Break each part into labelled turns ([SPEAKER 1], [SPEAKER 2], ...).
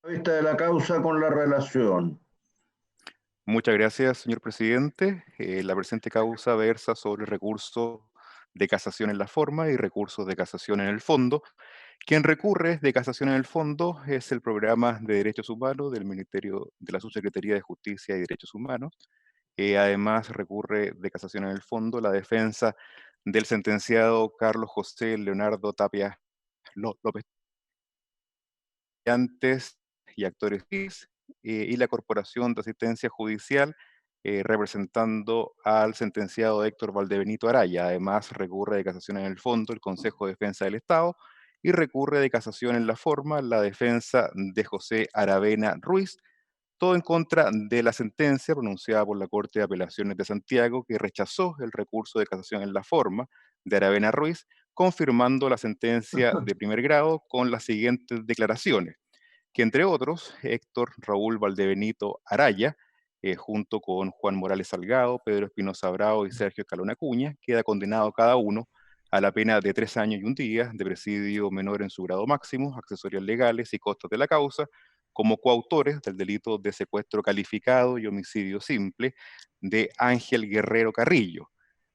[SPEAKER 1] Vista de la causa con la relación.
[SPEAKER 2] Muchas gracias, señor presidente. La presente causa versa sobre recursos de casación en la forma y recursos de casación en el fondo. Quien recurre de casación en el fondo es el Programa de Derechos Humanos del Ministerio de la Subsecretaría de Justicia y Derechos Humanos. Además, recurre de casación en el fondo la defensa del sentenciado Carlos José Leonardo Tapia López antes y actores y la Corporación de Asistencia Judicial, representando al sentenciado Héctor Valdebenito Araya. Además, recurre de casación en el fondo el Consejo de Defensa del Estado y recurre de casación en la forma la defensa de José Aravena Ruiz, todo en contra de la sentencia pronunciada por la Corte de Apelaciones de Santiago, que rechazó el recurso de casación en la forma de Aravena Ruiz, confirmando la sentencia de primer grado con las siguientes declaraciones: que entre otros, Héctor Raúl Valdebenito Araya, junto con Juan Morales Salgado, Pedro Espinosa Bravo y Sergio Escalón Acuña, queda condenado cada uno a la pena de 3 años y un día de presidio menor en su grado máximo, accesorias legales y costas de la causa, como coautores del delito de secuestro calificado y homicidio simple de Ángel Guerrero Carrillo.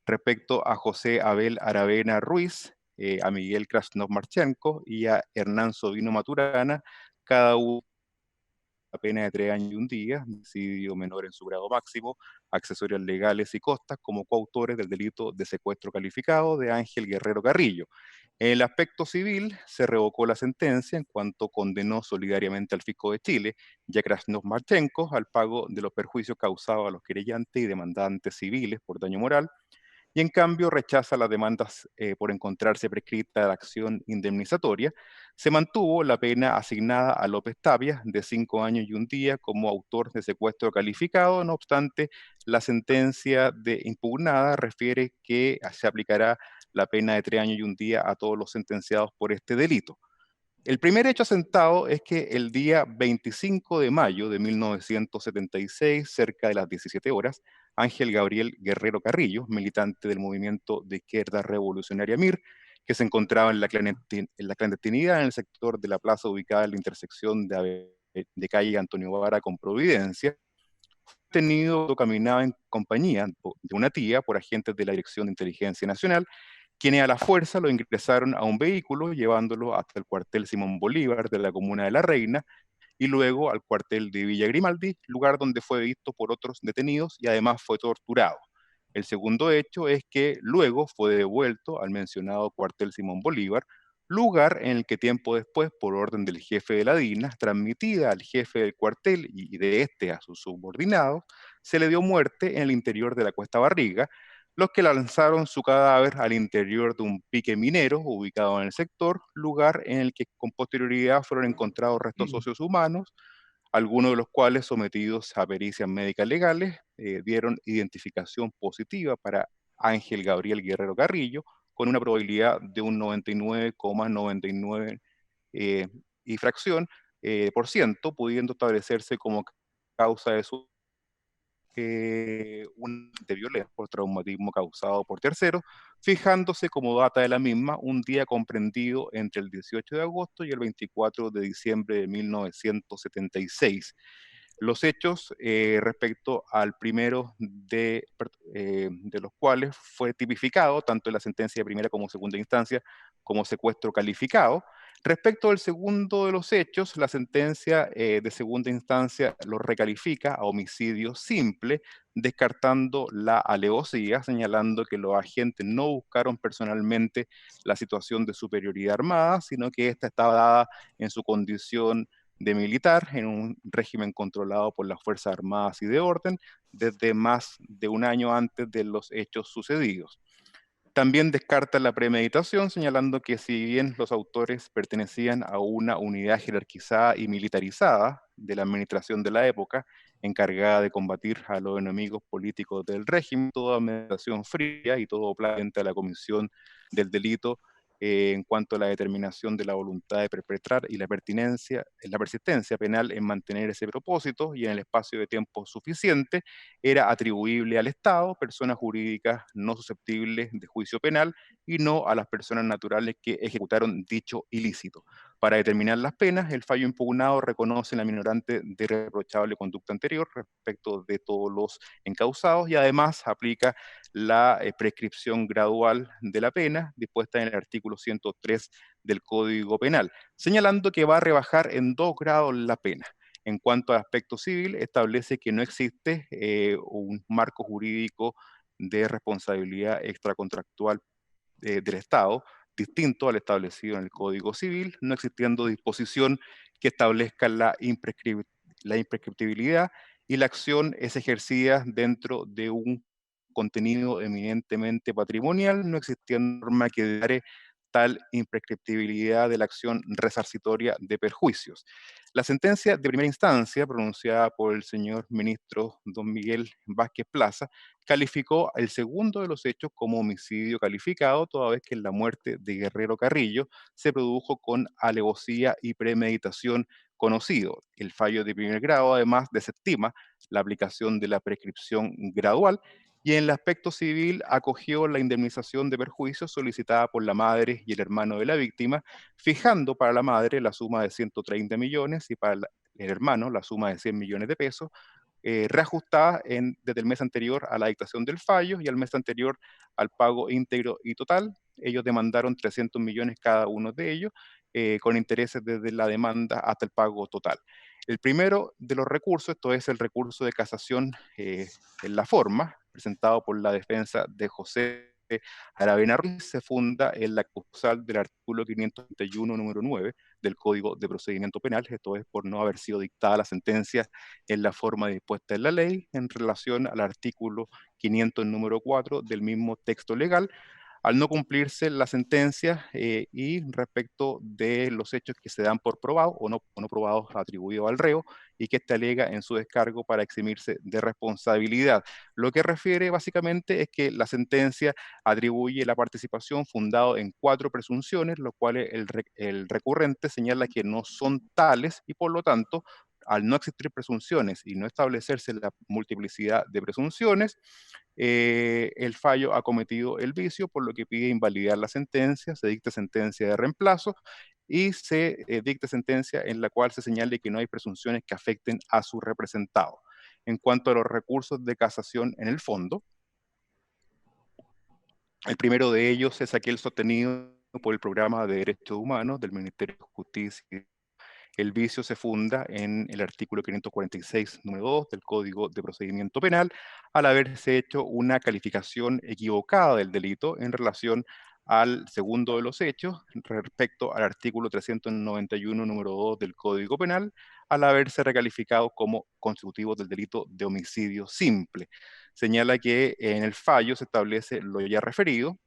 [SPEAKER 2] Respecto a José Abel Aravena Ruiz, a Miguel Krasnov Marchenko y a Hernán Sovino Maturana, cada uno la pena de 3 años y un día, homicidio menor en su grado máximo, accesorios legales y costas como coautores del delito de secuestro calificado de Ángel Guerrero Carrillo. En el aspecto civil, se revocó la sentencia en cuanto condenó solidariamente al fisco de Chile, Krasnov Marchenko, al pago de los perjuicios causados a los querellantes y demandantes civiles por daño moral, y en cambio rechaza las demandas por encontrarse prescrita la acción indemnizatoria. Se mantuvo la pena asignada a López Tapia de 5 años y un día como autor de secuestro calificado. No obstante, la sentencia de impugnada refiere que se aplicará la pena de 3 años y un día a todos los sentenciados por este delito. El primer hecho asentado es que el día 25 de mayo de 1976, cerca de las 17 horas, Ángel Gabriel Guerrero Carrillo, militante del movimiento de izquierda revolucionaria MIR, que se encontraba en la clandestinidad en el sector de la plaza ubicada en la intersección de calle Antonio Vara con Providencia, caminaba en compañía de una tía por agentes de la Dirección de Inteligencia Nacional, quienes a la fuerza lo ingresaron a un vehículo llevándolo hasta el cuartel Simón Bolívar de la comuna de La Reina y luego al cuartel de Villa Grimaldi, lugar donde fue visto por otros detenidos y además fue torturado. El segundo hecho es que luego fue devuelto al mencionado cuartel Simón Bolívar, lugar en el que tiempo después, por orden del jefe de la DINA, transmitida al jefe del cuartel y de este a sus subordinados, se le dio muerte en el interior de la Cuesta Barriga, los que lanzaron su cadáver al interior de un pique minero ubicado en el sector, lugar en el que con posterioridad fueron encontrados restos óseos humanos, algunos de los cuales sometidos a pericias médicas legales dieron identificación positiva para Ángel Gabriel Guerrero Carrillo, con una probabilidad de un 99,99 y fracción por ciento, pudiendo establecerse como causa de su un de violencia por traumatismo causado por terceros, fijándose como data de la misma un día comprendido entre el 18 de agosto y el 24 de diciembre de 1976. Los hechos respecto al primero de los cuales fue tipificado tanto en la sentencia de primera como segunda instancia como secuestro calificado. Respecto al segundo de los hechos, la sentencia de segunda instancia lo recalifica a homicidio simple, descartando la alevosía, señalando que los agentes no buscaron personalmente la situación de superioridad armada, sino que esta estaba dada en su condición de militar en un régimen controlado por las Fuerzas Armadas y de orden desde más de un año antes de los hechos sucedidos. También descarta la premeditación, señalando que si bien los autores pertenecían a una unidad jerarquizada y militarizada de la administración de la época, encargada de combatir a los enemigos políticos del régimen, toda meditación fría y todo plan a la comisión del delito en cuanto a la determinación de la voluntad de perpetrar y la persistencia penal en mantener ese propósito y en el espacio de tiempo suficiente, era atribuible al Estado, personas jurídicas no susceptibles de juicio penal, y no a las personas naturales que ejecutaron dicho ilícito. Para determinar las penas, el fallo impugnado reconoce la minorante de reprochable conducta anterior respecto de todos los encausados y además aplica la prescripción gradual de la pena dispuesta en el artículo 103 del Código Penal, señalando que va a rebajar en 2 grados la pena. En cuanto al aspecto civil, establece que no existe un marco jurídico de responsabilidad extracontractual del Estado, distinto al establecido en el Código Civil, no existiendo disposición que establezca la imprescriptibilidad y la acción es ejercida dentro de un contenido eminentemente patrimonial, no existiendo norma que declare tal imprescriptibilidad de la acción resarcitoria de perjuicios. La sentencia de primera instancia, pronunciada por el señor ministro don Miguel Vázquez Plaza, calificó el segundo de los hechos como homicidio calificado, toda vez que la muerte de Guerrero Carrillo se produjo con alevosía y premeditación conocido. El fallo de primer grado además desestima la aplicación de la prescripción gradual y en el aspecto civil acogió la indemnización de perjuicios solicitada por la madre y el hermano de la víctima, fijando para la madre la suma de 130 millones y para el hermano la suma de 100 millones de pesos, reajustada desde el mes anterior a la dictación del fallo y al mes anterior al pago íntegro y total. Ellos demandaron 300 millones cada uno de ellos, con intereses desde la demanda hasta el pago total. El primero de los recursos, esto es el recurso de casación en la forma, presentado por la defensa de José Aravena Ruiz, se funda en la causal del artículo 531, número 9 del Código de Procedimiento Penal, esto es por no haber sido dictada la sentencia en la forma dispuesta en la ley en relación al artículo 500, número 4 del mismo texto legal, al no cumplirse la sentencia y respecto de los hechos que se dan por probados o no probados atribuidos al reo y que éste alega en su descargo para eximirse de responsabilidad. Lo que refiere básicamente es que la sentencia atribuye la participación fundado en 4 presunciones, los cuales el recurrente señala que no son tales y por lo tanto al no existir presunciones y no establecerse la multiplicidad de presunciones, el fallo ha cometido el vicio, por lo que pide invalidar la sentencia, se dicta sentencia de reemplazo y se dicta sentencia en la cual se señale que no hay presunciones que afecten a su representado. En cuanto a los recursos de casación en el fondo, el primero de ellos es aquel sostenido por el Programa de Derechos Humanos del Ministerio de Justicia. El vicio se funda en el artículo 546, número 2 del Código de Procedimiento Penal, al haberse hecho una calificación equivocada del delito en relación al segundo de los hechos respecto al artículo 391, número 2 del Código Penal, al haberse recalificado como constitutivo del delito de homicidio simple. Señala que en el fallo se establece lo ya referido,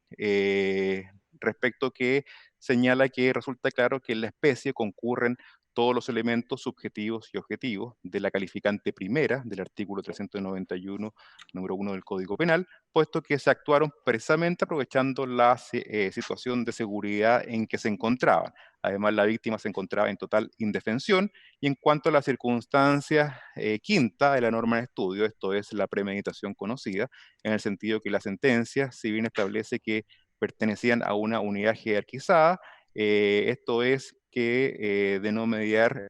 [SPEAKER 2] respecto que señala que resulta claro que en la especie concurren todos los elementos subjetivos y objetivos de la calificante primera del artículo 391, número 1 del Código Penal, puesto que se actuaron precisamente aprovechando la situación de seguridad en que se encontraban. Además, la víctima se encontraba en total indefensión y en cuanto a la circunstancia quinta de la norma de estudio, esto es la premeditación conocida, en el sentido que la sentencia, si bien establece que pertenecían a una unidad jerarquizada, esto es que de no mediar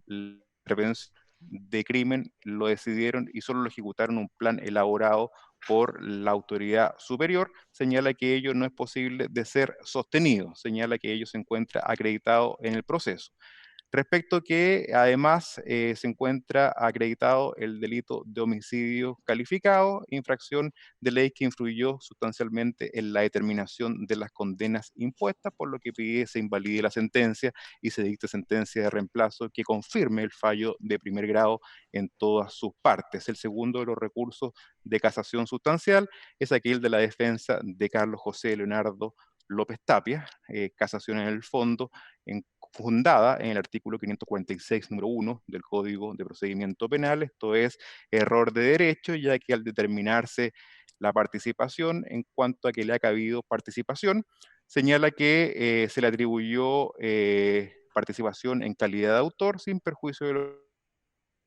[SPEAKER 2] la prevención de crimen, lo decidieron y solo lo ejecutaron un plan elaborado por la autoridad superior, señala que ello no es posible de ser sostenido, señala que ello se encuentra acreditado en el proceso. Respecto que además se encuentra acreditado el delito de homicidio calificado, infracción de ley que influyó sustancialmente en la determinación de las condenas impuestas, por lo que pide se invalide la sentencia y se dicte sentencia de reemplazo que confirme el fallo de primer grado en todas sus partes. El segundo de los recursos de casación sustancial es aquel de la defensa de Carlos José Leonardo López Tapia, casación en el fondo, fundada en el artículo 546, número 1 del Código de Procedimiento Penal, esto es error de derecho, ya que al determinarse la participación, en cuanto a que le ha cabido participación, señala que se le atribuyó participación en calidad de autor sin perjuicio de los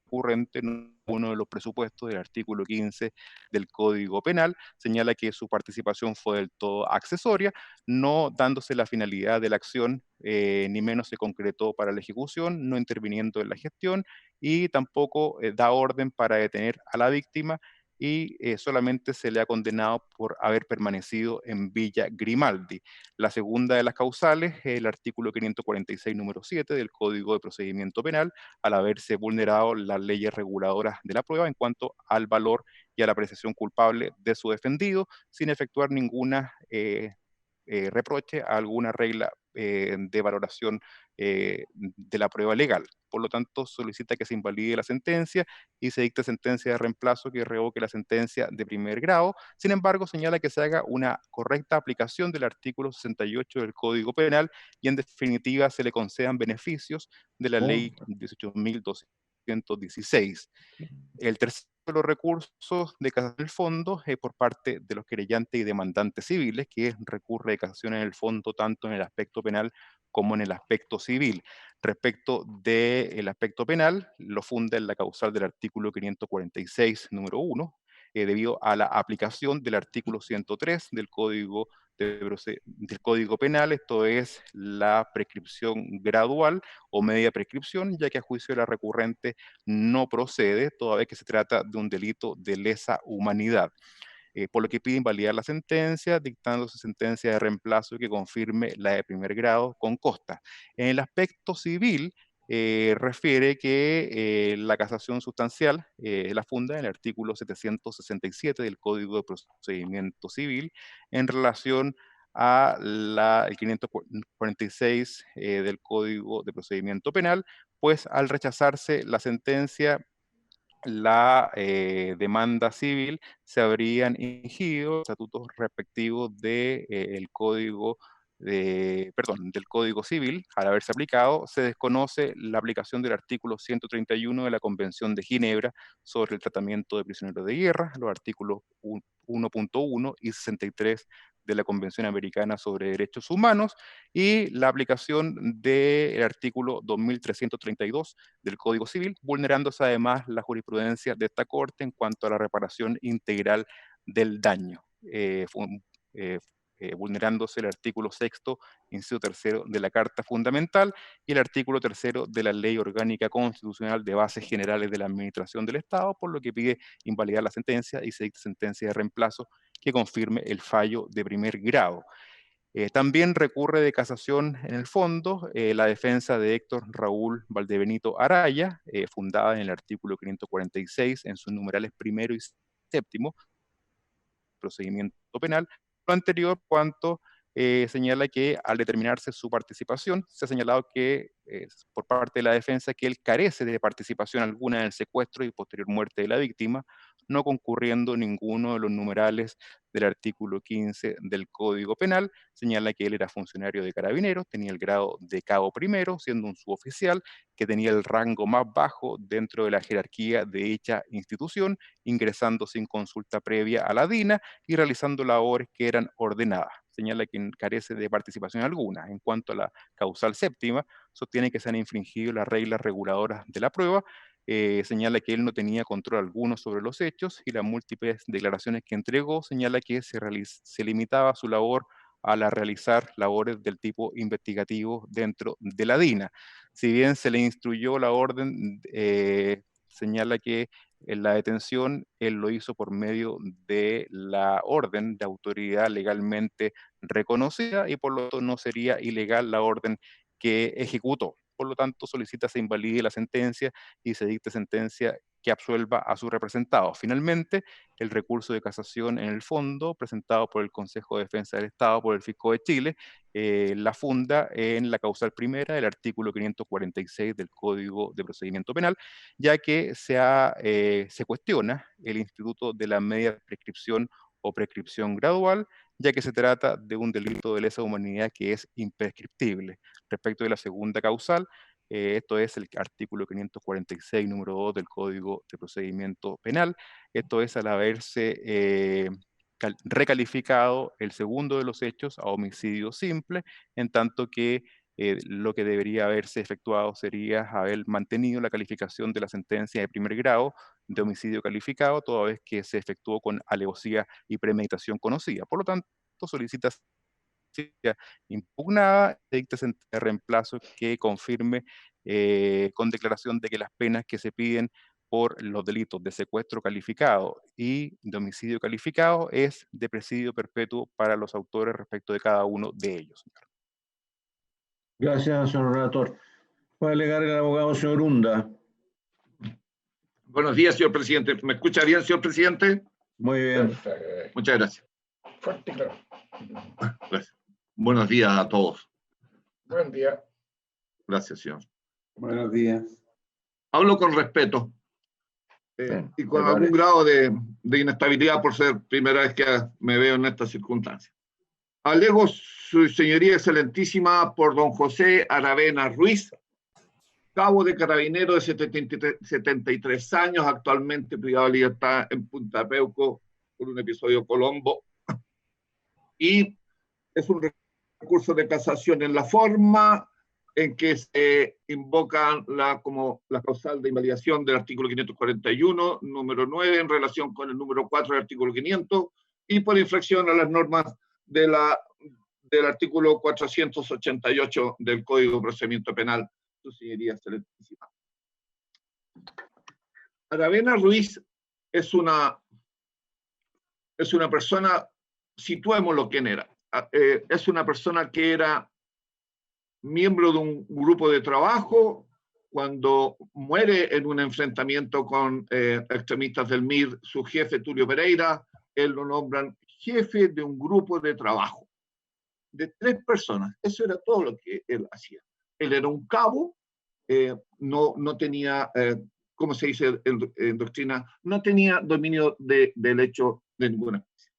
[SPEAKER 2] recurrente en uno de los presupuestos del artículo 15 del Código Penal, señala que su participación fue del todo accesoria, no dándose la finalidad de la acción, ni menos se concretó para la ejecución, no interviniendo en la gestión y tampoco da orden para detener a la víctima y solamente se le ha condenado por haber permanecido en Villa Grimaldi. La segunda de las causales es el artículo 546, número 7 del Código de Procedimiento Penal, al haberse vulnerado las leyes reguladoras de la prueba en cuanto al valor y a la apreciación culpable de su defendido, sin efectuar ninguna reproche a alguna regla de valoración de la prueba legal. Por lo tanto, solicita que se invalide la sentencia y se dicte sentencia de reemplazo que revoque la sentencia de primer grado. Sin embargo, señala que se haga una correcta aplicación del artículo 68 del Código Penal y en definitiva se le concedan beneficios de la ley 18.216. El tercero de los recursos de casación del fondo es por parte de los querellantes y demandantes civiles, que recurre de casación en el fondo tanto en el aspecto penal como en el aspecto civil. Respecto del aspecto penal, lo funda en la causal del artículo 546, número 1, debido a la aplicación del artículo 103 del Código Penal, esto es la prescripción gradual o media prescripción, ya que a juicio de la recurrente no procede, toda vez que se trata de un delito de lesa humanidad. Por lo que pide invalidar la sentencia, dictándose sentencia de reemplazo que confirme la de primer grado con costa. En el aspecto civil, refiere que la casación sustancial la funda en el artículo 767 del Código de Procedimiento Civil en relación a el 546 del Código de Procedimiento Penal, pues al rechazarse la sentencia la demanda civil se habrían infringido estatutos respectivos del Código del Código Civil. Al haberse aplicado, se desconoce la aplicación del artículo 131 de la Convención de Ginebra sobre el tratamiento de prisioneros de guerra, los artículos 1.1 y 63 de la Convención Americana sobre Derechos Humanos y la aplicación del artículo 2332 del Código Civil, vulnerándose además la jurisprudencia de esta Corte en cuanto a la reparación integral del daño, vulnerándose el artículo 6º, inciso 3º de la Carta Fundamental y el artículo 3º de la Ley Orgánica Constitucional de Bases Generales de la Administración del Estado, por lo que pide invalidar la sentencia y se dicta sentencia de reemplazo que confirme el fallo de primer grado. También recurre de casación en el fondo la defensa de Héctor Raúl Valdebenito Araya, fundada en el artículo 546 en sus numerales primero y séptimo, procedimiento penal. Lo anterior, cuanto señala que al determinarse su participación, se ha señalado que por parte de la defensa que él carece de participación alguna en el secuestro y posterior muerte de la víctima, no concurriendo ninguno de los numerales del artículo 15 del Código Penal. Señala que él era funcionario de Carabineros, tenía el grado de cabo primero, siendo un suboficial, que tenía el rango más bajo dentro de la jerarquía de dicha institución, ingresando sin consulta previa a la DINA y realizando labores que eran ordenadas. Señala que carece de participación alguna. En cuanto a la causal séptima, sostiene que se han infringido las reglas reguladoras de la prueba, señala que él no tenía control alguno sobre los hechos y las múltiples declaraciones que entregó señala que se limitaba su labor a realizar labores del tipo investigativo dentro de la DINA. Si bien se le instruyó la orden, señala que en la detención él lo hizo por medio de la orden de autoridad legalmente reconocida y por lo tanto no sería ilegal la orden que ejecutó. Por lo tanto, solicita se invalide la sentencia y se dicte sentencia que absuelva a su representado. Finalmente, el recurso de casación en el fondo, presentado por el Consejo de Defensa del Estado, por el Fisco de Chile, la funda en la causal primera del artículo 546 del Código de Procedimiento Penal, ya que se cuestiona el instituto de la media prescripción o prescripción gradual, ya que se trata de un delito de lesa humanidad que es imprescriptible. Respecto de la segunda causal, esto es el artículo 546, número 2 del Código de Procedimiento Penal. Esto es al haberse recalificado el segundo de los hechos a homicidio simple, en tanto que lo que debería haberse efectuado sería haber mantenido la calificación de la sentencia de primer grado de homicidio calificado, toda vez que se efectuó con alevosía y premeditación conocida. Por lo tanto, solicita impugnada, dicta sentencia de reemplazo que confirme con declaración de que las penas que se piden por los delitos de secuestro calificado y de homicidio calificado es de presidio perpetuo para los autores respecto de cada uno de ellos.
[SPEAKER 1] Gracias, señor relator. Va a alegar el abogado señor Hunda.
[SPEAKER 3] Buenos días, señor presidente. ¿Me escucha bien, señor presidente?
[SPEAKER 1] Muy bien.
[SPEAKER 3] Muchas gracias.
[SPEAKER 4] Fuerte y claro.
[SPEAKER 3] Gracias. Buenos días a todos.
[SPEAKER 4] Buen día.
[SPEAKER 3] Gracias, señor.
[SPEAKER 5] Buenos días.
[SPEAKER 3] Hablo con respeto y con algún grado de inestabilidad por ser primera vez que me veo en estas circunstancias. Alego su señoría excelentísima por don José Aravena Ruiz, cabo de carabinero de 73 años, actualmente privado de libertad en Punta Peuco por un episodio Colombo. Y es un recurso de casación en la forma en que se invoca como la causal de invalidación del artículo 541, número 9, en relación con el número 4 del artículo 500, y por infracción a las normas del artículo 488 del Código de Procedimiento Penal, su señoría excelentísima. Aravena Ruiz es una persona, situémoslo quién era, es una persona que era miembro de un grupo de trabajo. Cuando muere en un enfrentamiento con extremistas del MIR, su jefe Tulio Pereira, él lo nombran jefe de un grupo de trabajo de 3 personas. Eso era todo lo que él hacía. Él era un cabo, no tenía, ¿cómo se dice en doctrina? No tenía dominio del hecho de ninguna especie.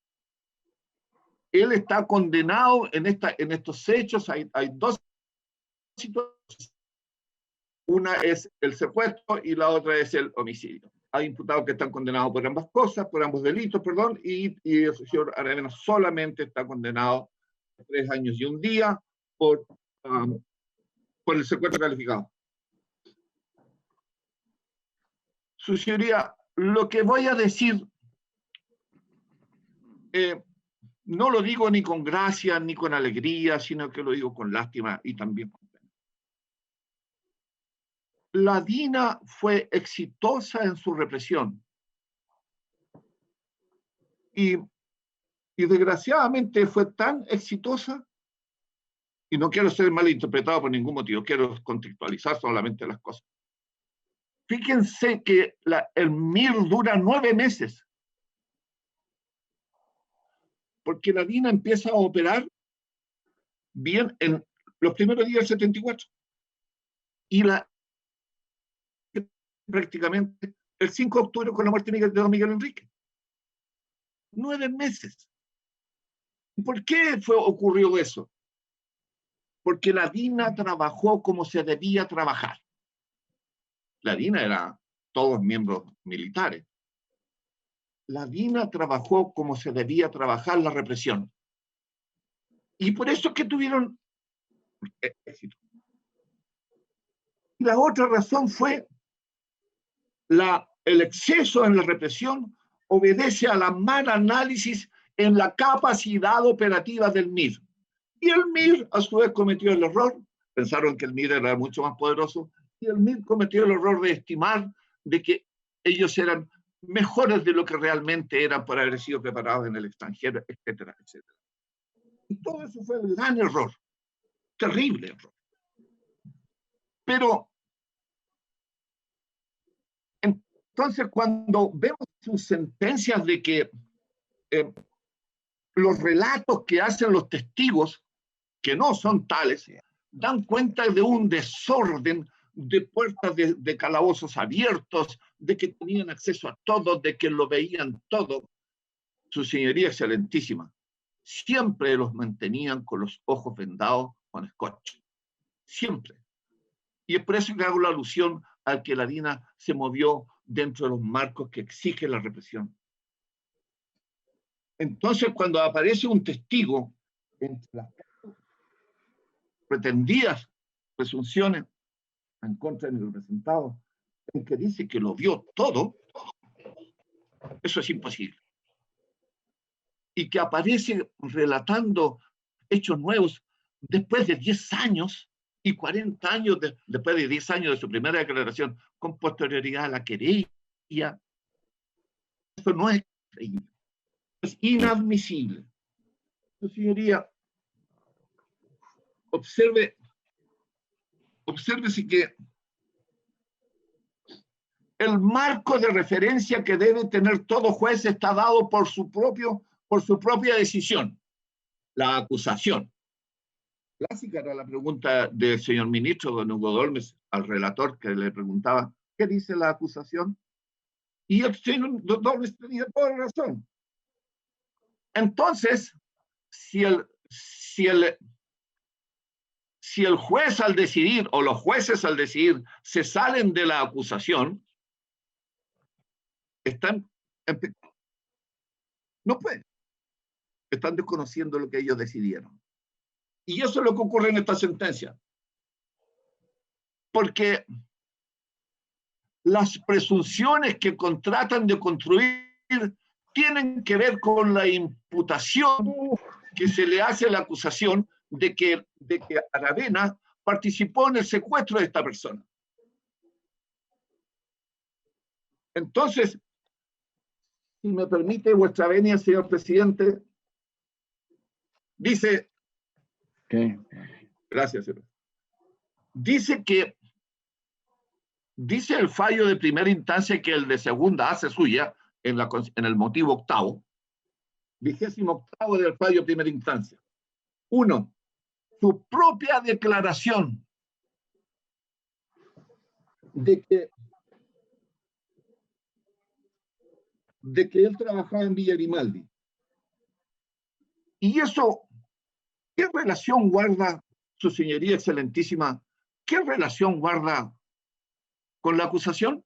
[SPEAKER 3] Él está condenado en estos hechos. Hay 2 situaciones. Una es el secuestro y la otra es el homicidio. Hay imputados que están condenados por ambas cosas, por ambos delitos, perdón, y el señor Aravena solamente está condenado a 3 años y 1 día por el secuestro calificado. Su señoría, lo que voy a decir no lo digo ni con gracia ni con alegría, sino que lo digo con lástima y también con pena. La DINA fue exitosa en su represión y desgraciadamente fue tan exitosa, y no quiero ser malinterpretado por ningún motivo, quiero contextualizar solamente las cosas. Fíjense que el MIR dura 9 meses, porque la DINA empieza a operar bien en los primeros días del 74 y prácticamente el 5 de octubre con la muerte de don Miguel Enrique. 9 meses. ¿Por qué ocurrió eso? Porque la DINA trabajó como se debía trabajar. La DINA era todos miembros militares. La DINA trabajó como se debía trabajar la represión. Y por eso es que tuvieron éxito. Y la otra razón fue el exceso en la represión obedece a la mal análisis en la capacidad operativa del MIR. Y el MIR, a su vez, cometió el error, pensaron que el MIR era mucho más poderoso, y el MIR cometió el error de estimar de que ellos eran mejores de lo que realmente eran por haber sido preparados en el extranjero, etcétera, etcétera. Y todo eso fue un gran error, terrible error. Pero entonces, cuando vemos sus sentencias de que los relatos que hacen los testigos, que no son tales, dan cuenta de un desorden, de puertas de calabozos abiertos, de que tenían acceso a todo, de que lo veían todo. Su señoría excelentísima, siempre los mantenían con los ojos vendados con scotch. Siempre. Y es por eso que hago la alusión al que la DINA se movió dentro de los marcos que exige la represión. Entonces, cuando aparece un testigo entre las pretendidas presunciones en contra de mi representado, en que dice que lo vio todo, eso es imposible. Y que aparece relatando hechos nuevos después de 10 años y 40 años, después de 10 años de su primera declaración, con posterioridad a la querella. Eso no es creíble. Es inadmisible. Yo, señoría, observe si que el marco de referencia que debe tener todo juez está dado por su propia decisión, la acusación. Clásica era la pregunta del señor ministro, don Hugo Dolmes, al relator que le preguntaba, ¿qué dice la acusación? Y el señor Dolmes tenía toda la razón. Entonces, si el juez al decidir, o los jueces al decidir, se salen de la acusación, están en pecado. No pueden. Están desconociendo lo que ellos decidieron. Y eso es lo que ocurre en esta sentencia. Porque las presunciones que tratan de construir tienen que ver con la imputación que se le hace a la acusación de que Aravena participó en el secuestro de esta persona. Entonces, si me permite vuestra venia, señor presidente, dice...
[SPEAKER 1] Okay.
[SPEAKER 3] Gracias, señor. Dice el fallo de primera instancia que el de segunda hace suya en el motivo octavo, 28º del fallo de primera instancia. 1. Su propia declaración de que él trabajaba en Villa Grimaldi. Y eso, ¿qué relación guarda, su señoría excelentísima, qué relación guarda con la acusación?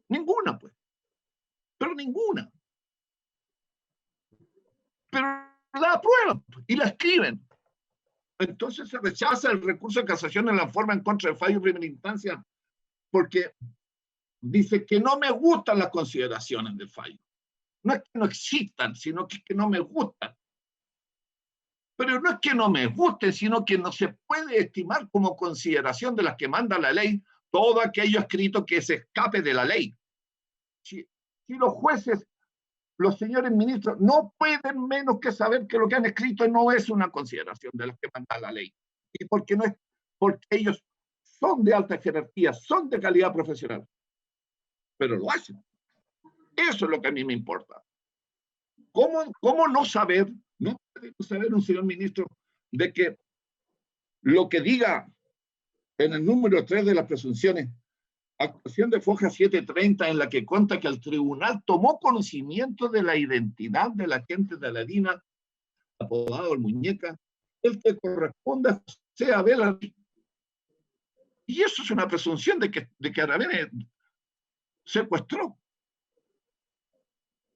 [SPEAKER 3] Ninguna, pues. Pero ninguna. Pero la aprueban y la escriben. Entonces se rechaza el recurso de casación en la forma en contra del fallo de primera instancia porque dice que no me gustan las consideraciones del fallo. No es que no existan, sino que es que no me gustan. Pero no es que no me gusten, sino que no se puede estimar como consideración de las que manda la ley todo aquello escrito que se escape de la ley. Si los jueces, los señores ministros, no pueden menos que saber que lo que han escrito no es una consideración de las que manda la ley. Y porque ellos son de alta jerarquía, son de calidad profesional. Pero lo hacen. Eso es lo que a mí me importa. ¿Cómo no saber, no puede saber un señor ministro de que lo que diga en el número 3 de las presunciones, actuación de Foja 730, en la que cuenta que el tribunal tomó conocimiento de la identidad del agente de la DINA, apodado el Muñeca, el que corresponde a José Abel? Y eso es una presunción de que Aravena secuestró.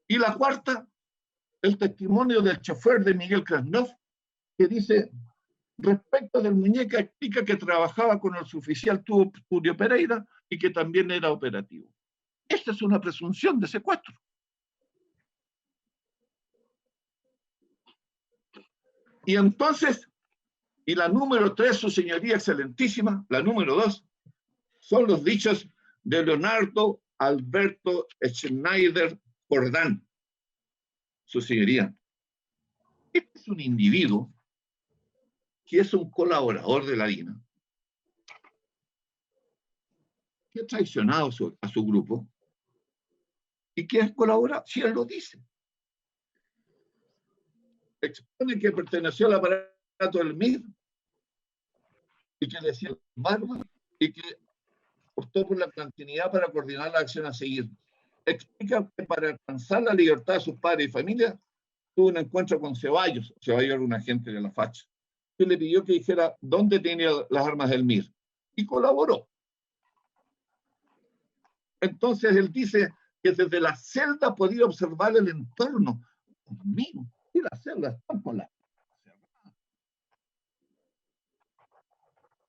[SPEAKER 3] Y la cuarta, el testimonio del chofer de Miguel Krasnov, que dice, respecto del Muñeca, explica que trabajaba con el suboficial Tulio Pereira y que también era operativo. Esta es una presunción de secuestro. Y entonces, y la número 3, su señoría excelentísima, la número 2, son los dichos de Leonardo Alberto Schneider Jordán, su señoría. Este es un individuo que es un colaborador de la DINA, que ha traicionado a su grupo y que es colaborador, si él lo dice. Expone que perteneció al aparato del MIR y que le decía barba y que optó por la clandestinidad para coordinar la acción a seguir. Explica que para alcanzar la libertad de sus padres y familia tuvo un encuentro con Ceballos. Ceballos era un agente de la facha, que le pidió que dijera dónde tenía las armas del MIR y colaboró. Entonces él dice que desde la celda podía observar el entorno. Conmigo, y las celdas están con la...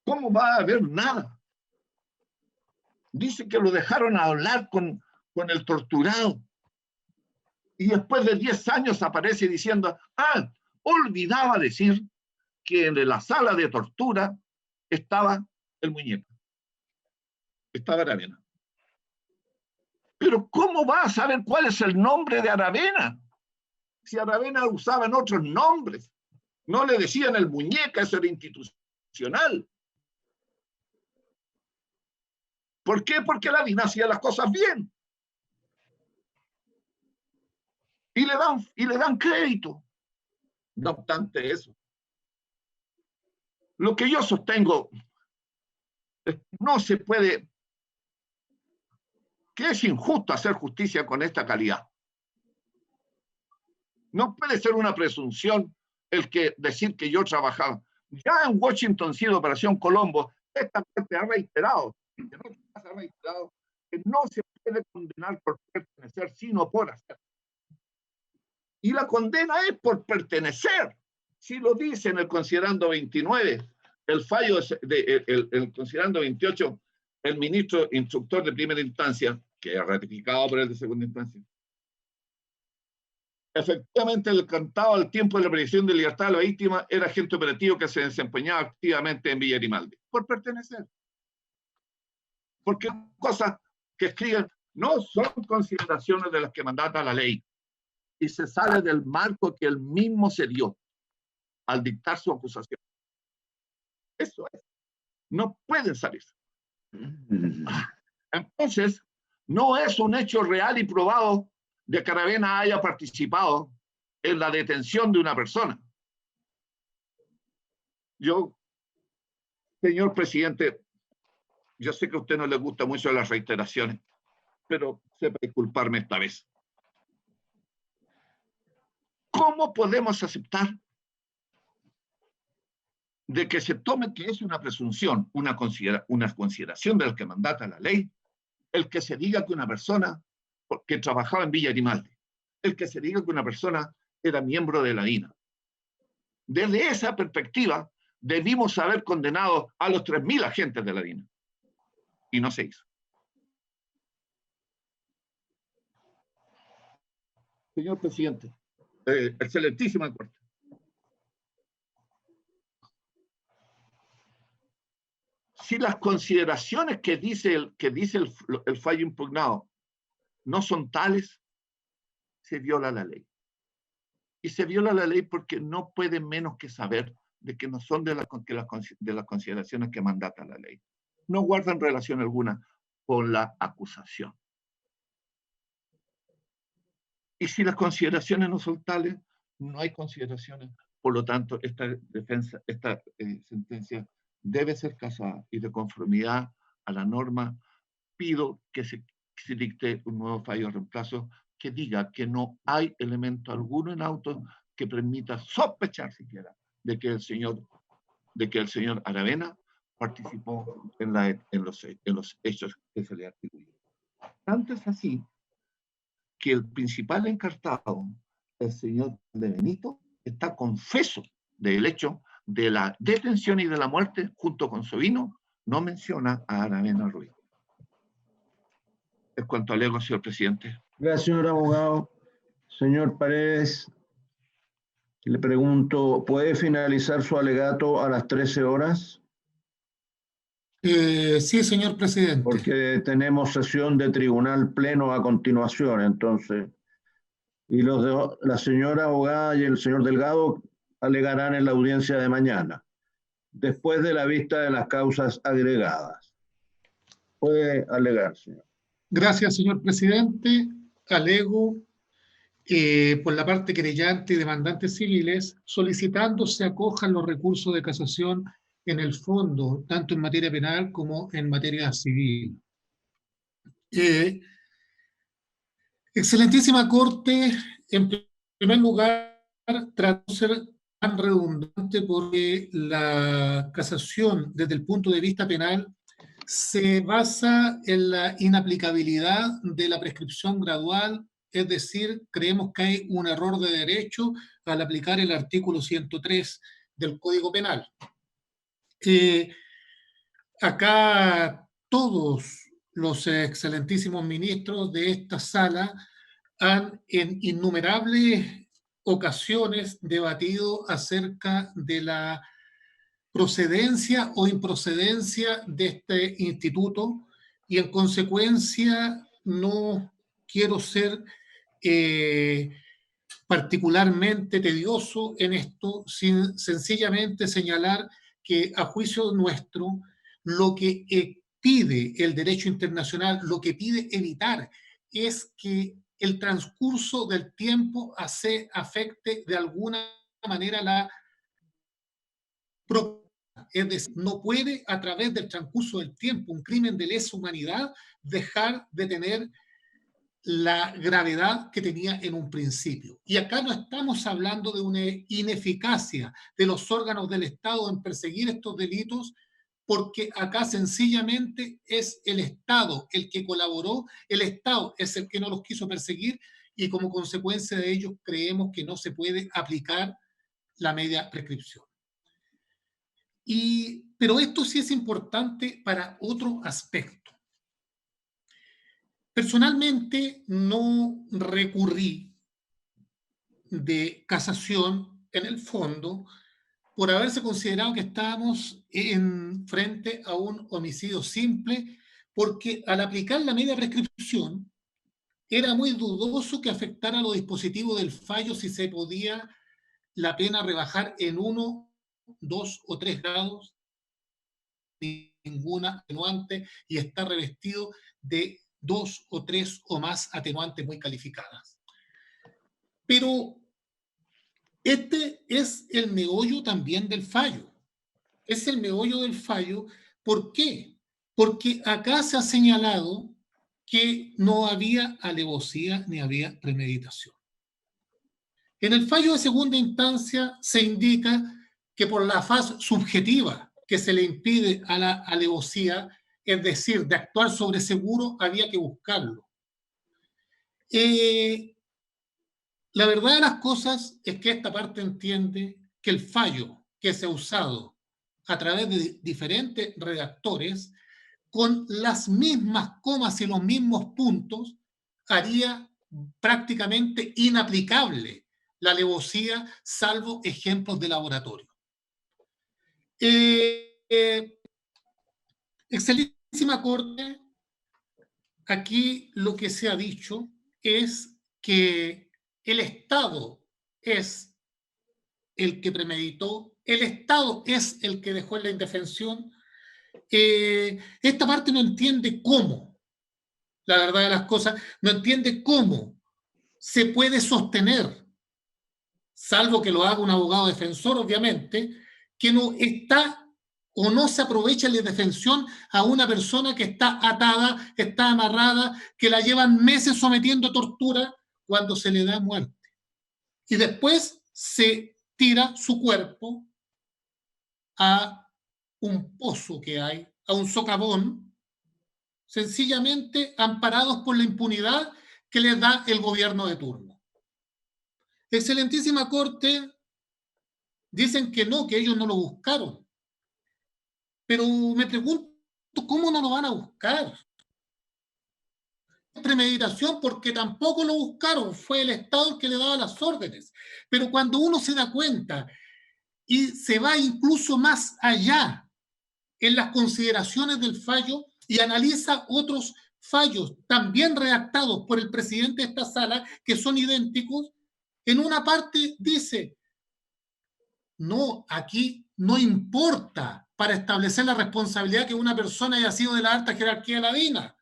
[SPEAKER 3] ¿Cómo va a haber nada? Dice que lo dejaron hablar con el torturado. Y después de 10 años aparece diciendo, olvidaba decir que en la sala de tortura estaba el muñeco. Estaba Aravena. Pero ¿cómo va a saber cuál es el nombre de Aravena? Si Aravena usaban otros nombres. No le decían el muñeca, eso era institucional. ¿Por qué? Porque la DIN hacía las cosas bien. Y le dan crédito. No obstante eso, lo que yo sostengo es que no se puede, que es injusto hacer justicia con esta calidad. No puede ser una presunción el que decir que yo trabajaba. Ya en Washington, sí, la Operación Colombo, esta corte ha reiterado, que no se puede condenar por pertenecer, sino por hacer. Y la condena es por pertenecer. Si lo dice en el considerando 29, el fallo el considerando 28, el ministro instructor de primera instancia, que es ratificado por el de segunda instancia. Efectivamente, el cantado al tiempo de la privación de libertad de la víctima era agente operativo que se desempeñaba activamente en Villa Grimaldi. Por pertenecer. Porque cosas que escriben no son consideraciones de las que mandata la ley. Y se sale del marco que él mismo se dio al dictar su acusación. Eso es. No pueden salir. Entonces, no es un hecho real y probado de que Aravena haya participado en la detención de una persona. Yo, señor presidente, yo sé que a usted no le gusta mucho las reiteraciones, pero sepa disculparme esta vez. ¿Cómo podemos aceptar de que se tome que es una presunción, una consideración de la que mandata la ley, el que se diga que una persona que trabajaba en Villa Grimaldi, el que se diga que una persona era miembro de la DINA? Desde esa perspectiva, debimos haber condenado a los 3.000 agentes de la DINA. Y no se hizo. Señor presidente, excelentísima corte. Si las consideraciones que dice el fallo impugnado no son tales, se viola la ley. Y se viola la ley porque no puede menos que saber de que no son de las consideraciones que mandata la ley. No guardan relación alguna con la acusación. Y si las consideraciones no son tales, no hay consideraciones. Por lo tanto, esta sentencia debe ser casada y de conformidad a la norma pido que se dicte un nuevo fallo de reemplazo que diga que no hay elemento alguno en auto que permita sospechar siquiera de que el señor Aravena participó en los hechos que se le atribuyen. Tanto es así que el principal encartado, el señor Valdebenito, está confeso del hecho de la detención y de la muerte junto con Sovino. No menciona a Aravena Ruiz. Es cuanto alego, señor presidente.
[SPEAKER 1] Gracias, señor abogado. Señor Paredes, le pregunto, ¿puede finalizar su alegato a las 13 horas?
[SPEAKER 5] Sí, señor presidente.
[SPEAKER 1] Porque tenemos sesión de tribunal pleno a continuación, entonces. Y la señora abogada y el señor Delgado alegarán en la audiencia de mañana, después de la vista de las causas agregadas. Puede alegar, señor.
[SPEAKER 5] Gracias, señor presidente. Alego por la parte querellante y demandantes civiles, solicitando se acojan los recursos de casación en el fondo, tanto en materia penal como en materia civil. Excelentísima Corte, en primer lugar, trato de ser tan redundante porque la casación desde el punto de vista penal se basa en la inaplicabilidad de la prescripción gradual, es decir, creemos que hay un error de derecho al aplicar el artículo 103 del Código Penal. acá todos los excelentísimos ministros de esta sala han en innumerables ocasiones debatido acerca de la procedencia o improcedencia de este instituto y en consecuencia no quiero ser particularmente tedioso en esto, sin sencillamente señalar que a juicio nuestro lo que pide el derecho internacional, lo que pide evitar es que el transcurso del tiempo afecte de alguna manera la propiedad. Es decir, no puede a través del transcurso del tiempo un crimen de lesa humanidad dejar de tener la gravedad que tenía en un principio. Y acá no estamos hablando de una ineficacia de los órganos del Estado en perseguir estos delitos, porque acá sencillamente es el Estado el que colaboró, el Estado es el que no los quiso perseguir y como consecuencia de ello creemos que no se puede aplicar la media prescripción. Pero esto sí es importante para otro aspecto. Personalmente no recurrí de casación en el fondo por haberse considerado que estábamos frente a un homicidio simple, porque al aplicar la media prescripción era muy dudoso que afectara los dispositivos del fallo si se podía la pena rebajar en 1, 2 o 3 grados, ninguna atenuante, y está revestido de 2 o 3 o más atenuantes muy calificadas. Pero este es el meollo también del fallo. Es el meollo del fallo. ¿Por qué? Porque acá se ha señalado que no había alevosía ni había premeditación. En el fallo de segunda instancia se indica que por la fase subjetiva que se le impide a la alevosía, es decir, de actuar sobre seguro, había que buscarlo. La verdad de las cosas es que esta parte entiende que el fallo que se ha usado a través de diferentes redactores, con las mismas comas y los mismos puntos, haría prácticamente inaplicable la alevosía, salvo ejemplos de laboratorio. Excelentísima Corte, aquí lo que se ha dicho es que el Estado es el que premeditó, el Estado es el que dejó en la indefensión. Esta parte no entiende cómo, la verdad de las cosas, no entiende cómo se puede sostener, salvo que lo haga un abogado defensor, obviamente, que no está o no se aprovecha la defensión a una persona que está atada, está amarrada, que la llevan meses sometiendo a tortura cuando se le da muerte. Y después se tira su cuerpo a un pozo que hay, a un socavón, sencillamente amparados por la impunidad que les da el gobierno de turno. Excelentísima Corte, dicen que no, que ellos no lo buscaron. Pero me pregunto, ¿cómo no lo van a buscar? Premeditación, porque tampoco lo buscaron, fue el Estado el que le daba las órdenes. Pero cuando uno se da cuenta y se va incluso más allá en las consideraciones del fallo y analiza otros fallos también redactados por el presidente de esta sala, que son idénticos, en una parte dice, no, aquí no importa para establecer la responsabilidad que una persona haya sido de la alta jerarquía de la DINA.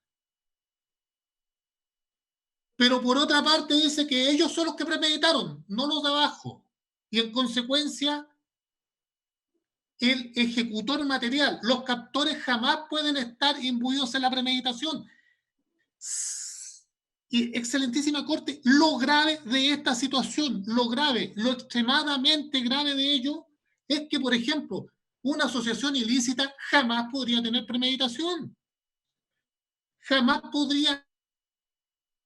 [SPEAKER 5] Pero por otra parte dice que ellos son los que premeditaron, no los de abajo. Y en consecuencia, el ejecutor material, los captores jamás pueden estar imbuidos en la premeditación. Y excelentísima Corte, lo grave de esta situación, lo grave, lo extremadamente grave de ello, es que, por ejemplo, una asociación ilícita jamás podría tener premeditación. Jamás podría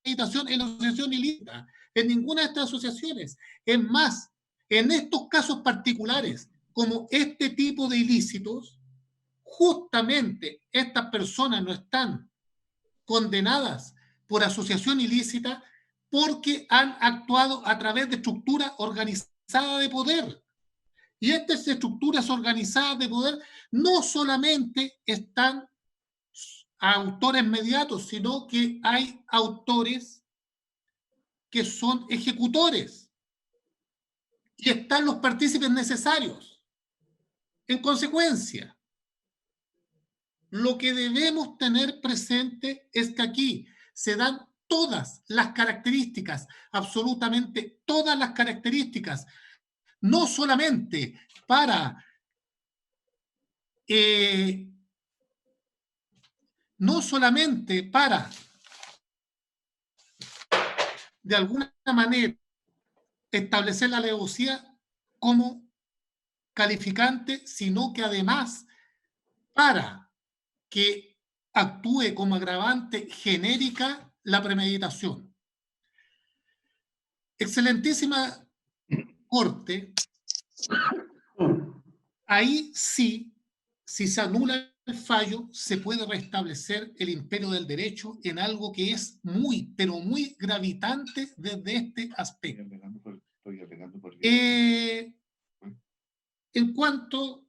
[SPEAKER 5] premeditación en la asociación ilícita, en ninguna de estas asociaciones. Es más, en estos casos particulares, como este tipo de ilícitos, justamente estas personas no están condenadas por asociación ilícita porque han actuado a través de estructuras organizadas de poder. Y estas estructuras organizadas de poder no solamente están autores mediatos, sino que hay autores que son ejecutores y están los partícipes necesarios. En consecuencia, lo que debemos tener presente es que aquí se dan todas las características, absolutamente todas las características, no solamente para de alguna manera establecer la alevosía como calificante, sino que además para que actúe como agravante genérica la premeditación. Excelentísima Corte, ahí sí, si se anula el fallo, se puede restablecer el imperio del derecho en algo que es muy, pero muy gravitante desde este aspecto. En cuanto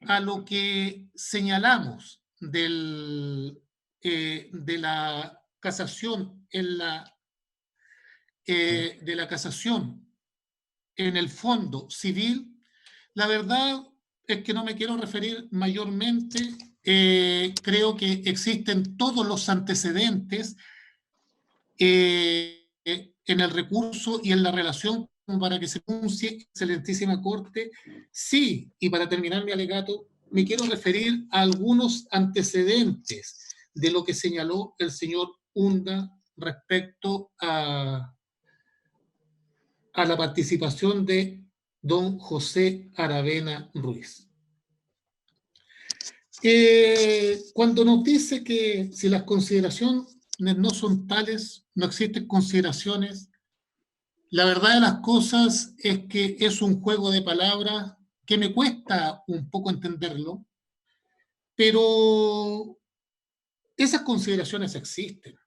[SPEAKER 5] a lo que señalamos de la casación de la casación en el fondo civil, la verdad es que no me quiero referir mayormente. Creo que existen todos los antecedentes en el recurso y en la relación como para que se pronuncie, excelentísima Corte. Sí, y para terminar mi alegato, me quiero referir a algunos antecedentes de lo que señaló el señor Unda respecto a la participación de don José Aravena Ruiz. Cuando nos dice que si las consideraciones no son tales, no existen consideraciones, la verdad de las cosas es que es un juego de palabras que me cuesta un poco entenderlo, pero esas consideraciones existen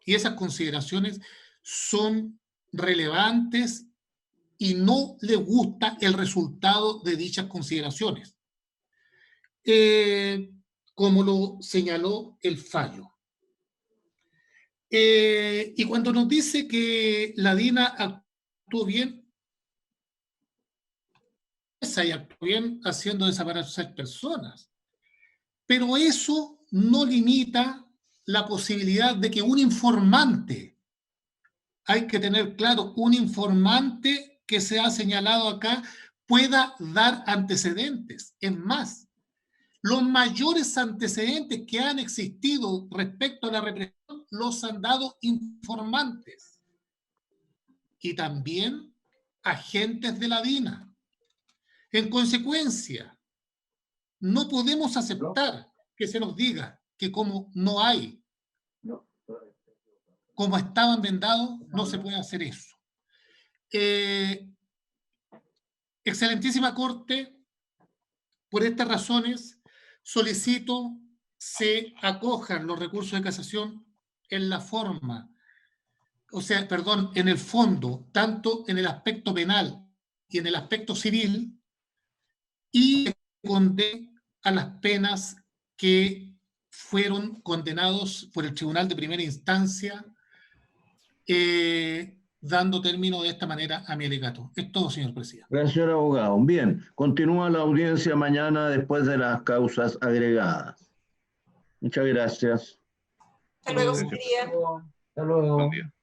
[SPEAKER 5] y esas consideraciones son relevantes y no le gusta el resultado de dichas consideraciones, como lo señaló el fallo. Y cuando nos dice que la DINA actuó bien, y actuó bien haciendo desaparecer personas, pero eso no limita la posibilidad de que un informante, hay que tener claro, un informante que se ha señalado acá pueda dar antecedentes. Es más, los mayores antecedentes que han existido respecto a la represión los han dado informantes y también agentes de la DINA. En consecuencia, no podemos aceptar que se nos diga que como no hay, como estaban vendados, no se puede hacer eso. Excelentísima Corte, por estas razones, solicito se acojan los recursos de casación en la forma, o sea, perdón, en el fondo, tanto en el aspecto penal y en el aspecto civil, y condene a las penas que fueron condenados por el Tribunal de Primera Instancia, dando término de esta manera a mi alegato. Es todo, señor presidente.
[SPEAKER 1] Gracias, señor abogado. Bien, continúa la audiencia mañana después de las causas agregadas. Muchas gracias.
[SPEAKER 6] Hasta luego, señoría.
[SPEAKER 4] Hasta luego.
[SPEAKER 3] Buen día.